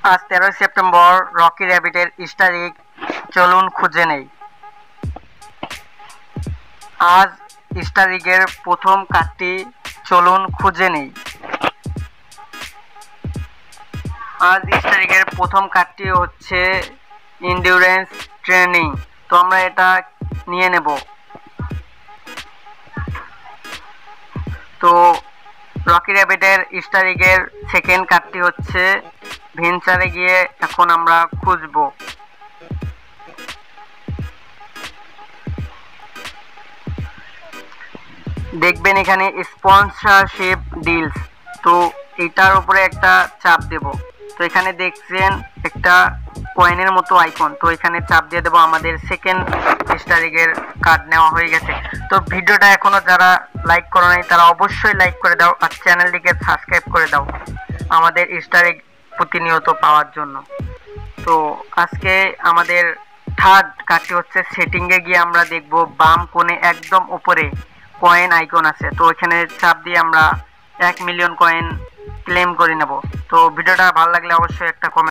আজ 13 September Rocky র্যাবিটের Easter egg চলুন খুঁজে নেই। আজ ইস্টার এগের প্রথম কার্ডটি চলুন খুঁজে নেই। আজ ইস্টার এগের প্রথম কার্ডটি হচ্ছে এন্ডিউরেন্স ট্রেনিং। তো আমরা এটা নিয়ে নেব। তো রকি র্যাবিটের ইস্টার এগের সেকেন্ড কার্ডটি হচ্ছে ভেঞ্চারে গিয়ে এখন আমরা খুঁজব। দেখবেন এখানে স্পন্সরশিপ ডিলস, তো এটার উপরে একটা চাপ দেব। তো এখানে দেখছেন একটা কয়েনের মতো আইকন, তো এখানে চাপ দিয়ে দেবো। আমাদের সেকেন্ড ইস্টার এগের কার্ড নেওয়া হয়ে গেছে। তো ভিডিওটা এখনো যারা লাইক করো নাই তারা অবশ্যই লাইক করে দাও আর চ্যানেলটিকে সাবস্ক্রাইব করে দাও আমাদের ইস্টার এগ প্রতিনিয়ত পাওয়ার জন্য। তো আজকে আমাদের থার্ড কার্ডটি হচ্ছে সেটিংয়ে গিয়ে আমরা দেখব বাম কোণে একদম উপরে কয়েন আইকন আছে, তো এখানে চাপ দিয়ে আমরা 1 মিলিয়ন কয়েন ক্লেম করে নেব। তো ভিডিওটা ভালো লাগলে অবশ্যই একটা কমেন্ট